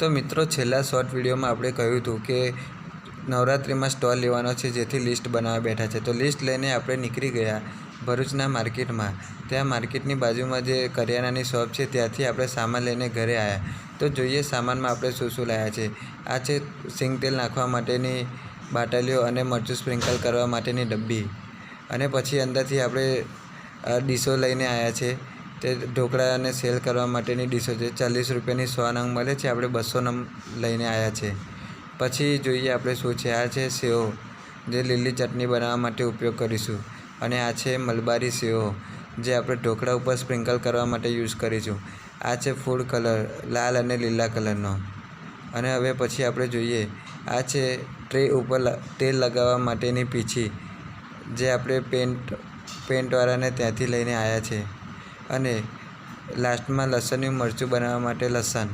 તો મિત્રો છેલ્લા શોર્ટ વિડીયોમાં આપણે કહ્યું હતું કે નવરાત્રિમાં સ્ટોલ લેવાનો છે, જેથી લિસ્ટ બનાવવા બેઠા છે. તો લિસ્ટ લઈને આપણે નીકળી ગયા ભરૂચના માર્કેટમાં. ત્યાં માર્કેટની બાજુમાં જે કરિયાણાની શોપ છે ત્યાંથી આપણે સામાન લઈને ઘરે આવ્યા. તો જોઈએ સામાનમાં આપણે શું શું લાવ્યા છે. આ છે સિંગ તેલ નાખવા માટેની બાટલીઓ અને મરચું સ્પ્રિંકલ કરવા માટેની ડબ્બી. અને પછી અંદરથી આપણે ડીશો લઈને આવ્યા છે. તે ઢોકળા અને સેલ કરવા માટેની ડીશો છે. 40 રૂપિયાની 100 નંગ મળે છે, આપણે 200 નંગ લઈને આવ્યા છે. પછી જોઈએ આપણે શું છે. આ છે સેવો, જે લીલી ચટણી બનાવવા માટે ઉપયોગ કરીશું. અને આ છે મલબારી સેવો, જે આપણે ઢોકળા ઉપર સ્પ્રિંકલ કરવા માટે યુઝ કરીશું. આ છે ફૂડ કલર, લાલ અને લીલા કલરનો. અને હવે પછી આપણે જોઈએ, આ છે ટ્રે ઉપર તેલ લગાવવા માટેની પીછી, જે આપણે પેન્ટવાળાને ત્યાંથી લઈને આવ્યા છે. અને લાસ્ટમાં લસણનું મરચું બનાવવા માટે લસણ.